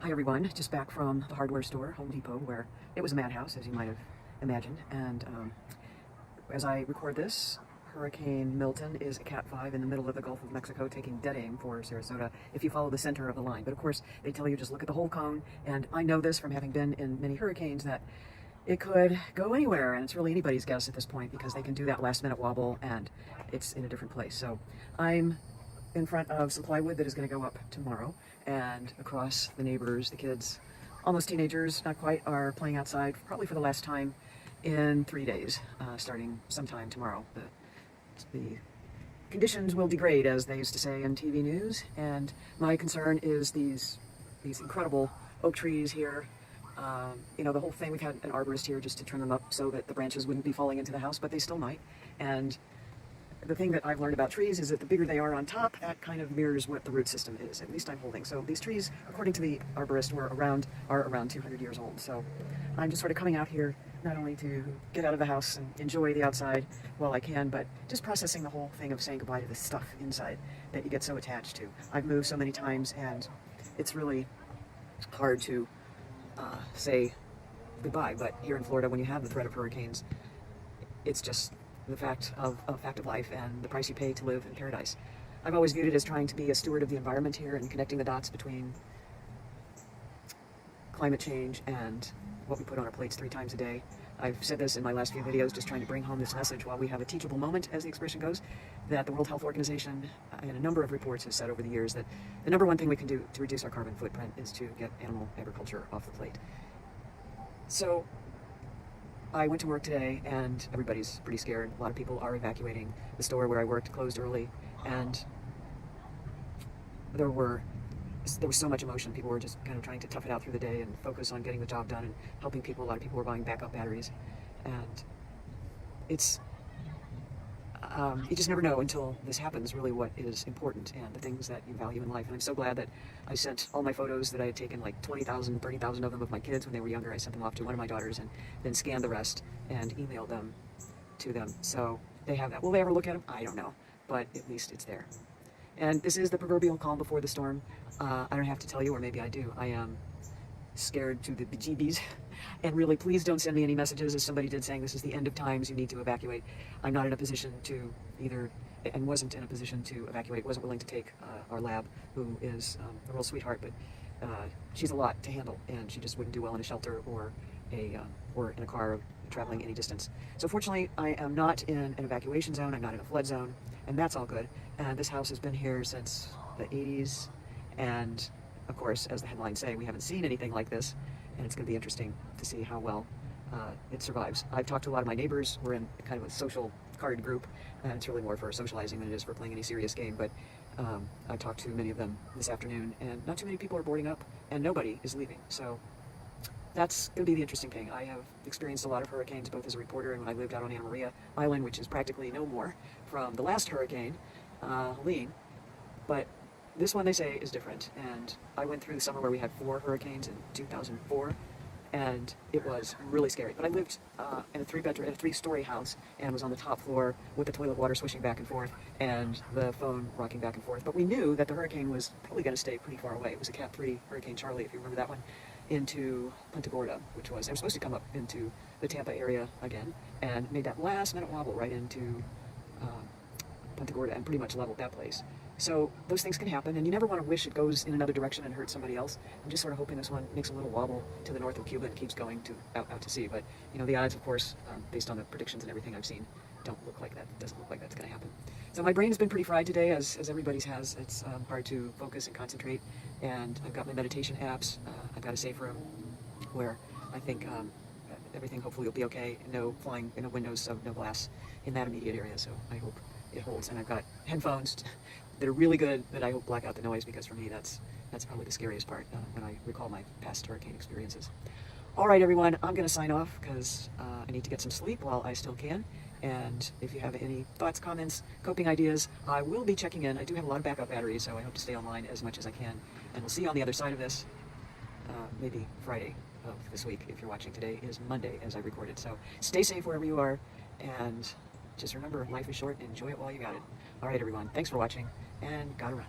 Hi everyone, just back from the hardware store, Home Depot, where it was a madhouse, as you might have imagined. And as I record this, Hurricane Milton is a Cat 5 in the middle of the Gulf of Mexico, taking dead aim for Sarasota if you follow the center of the line. But of course, they tell you just look at the whole cone, and I know this from having been in many hurricanes that it could go anywhere, and it's really anybody's guess at this point because they can do that last minute wobble and it's in a different place. So I'm in front of some plywood that is going to go up tomorrow, and across the neighbors, the kids, almost teenagers, not quite, are playing outside probably for the last time in 3 days, starting sometime tomorrow. The conditions will degrade, as they used to say in TV news, and my concern is these incredible oak trees here. You know, the whole thing, we've had an arborist here just to trim them up so that the branches wouldn't be falling into the house, but they still might. And the thing that I've learned about trees is that the bigger they are on top, that kind of mirrors what the root system is, at least I'm holding. So these trees, according to the arborist, are around 200 years old. So I'm just sort of coming out here not only to get out of the house and enjoy the outside while I can, but just processing the whole thing of saying goodbye to the stuff inside that you get so attached to. I've moved so many times, and it's really hard to say goodbye. But here in Florida, when you have the threat of hurricanes, it's just the fact of life and the price you pay to live in paradise. I've always viewed it as trying to be a steward of the environment here and connecting the dots between climate change and what we put on our plates 3 times a day. I've said this in my last few videos, just trying to bring home this message while we have a teachable moment, as the expression goes, that the World Health Organization and a number of reports have said over the years that the #1 thing we can do to reduce our carbon footprint is to get animal agriculture off the plate. So I went to work today, and everybody's pretty scared. A lot of people are evacuating. The store where I worked closed early, and there was so much emotion. People were just kind of trying to tough it out through the day and focus on getting the job done and helping people. A lot of people were buying backup batteries, and it's you just never know until this happens really what is important and the things that you value in life. And I'm so glad that I sent all my photos that I had taken, like 20,000, 30,000 of them of my kids when they were younger. I sent them off to one of my daughters and then scanned the rest and emailed them to them. So they have that. Will they ever look at them? I don't know, but at least it's there. And this is the proverbial calm before the storm. I don't have to tell you, or maybe I do. I am scared to the bejeebies. And really, please don't send me any messages, as somebody did, saying this is the end of times, you need to evacuate. I'm not in a position to either, and wasn't in a position to evacuate, wasn't willing to take our lab, who is a real sweetheart, but she's a lot to handle, and she just wouldn't do well in a shelter or in a car traveling any distance. So fortunately, I am not in an evacuation zone, I'm not in a flood zone, and that's all good. And this house has been here since the 80s, and of course, as the headlines say, we haven't seen anything like this, and it's going to be interesting to see how well it survives. I've talked to a lot of my neighbors. We're in kind of a social card group, and it's really more for socializing than it is for playing any serious game, but I talked to many of them this afternoon, and not too many people are boarding up, and nobody is leaving. So that's going to be the interesting thing. I have experienced a lot of hurricanes, both as a reporter and when I lived out on Anna Maria Island, which is practically no more from the last hurricane, Helene, but this one, they say, is different. And I went through the summer where we had 4 hurricanes in 2004, and it was really scary. But I lived in a 3-story house, and was on the top floor with the toilet water swishing back and forth and the phone rocking back and forth. But we knew that the hurricane was probably going to stay pretty far away. It was a Cat 3 Hurricane Charlie, if you remember that one, into Punta Gorda, which was, they were supposed to come up into the Tampa area again, and made that last minute wobble right into Punta Gorda and pretty much leveled that place. So those things can happen, and you never want to wish it goes in another direction and hurts somebody else. I'm just sort of hoping this one makes a little wobble to the north of Cuba and keeps going out to sea. But you know, the odds, of course, based on the predictions and everything I've seen, don't look like that. It doesn't look like that's going to happen. So my brain has been pretty fried today, as everybody's has. It's hard to focus and concentrate. And I've got my meditation apps. I've got a safe room where I think everything hopefully will be okay. No flying, no windows, so no glass in that immediate area. So I hope it holds. And I've got headphones that are really good, that I hope black out the noise, because for me that's probably the scariest part when I recall my past hurricane experiences. All right, everyone, I'm going to sign off because I need to get some sleep while I still can. And if you have any thoughts, comments, coping ideas, I will be checking in. I do have a lot of backup batteries, so I hope to stay online as much as I can. And we'll see you on the other side of this, maybe Friday of this week. If you're watching, today is Monday as I recorded. So stay safe wherever you are, and just remember, life is short. Enjoy it while you got it. All right, everyone, thanks for watching, and gotta run.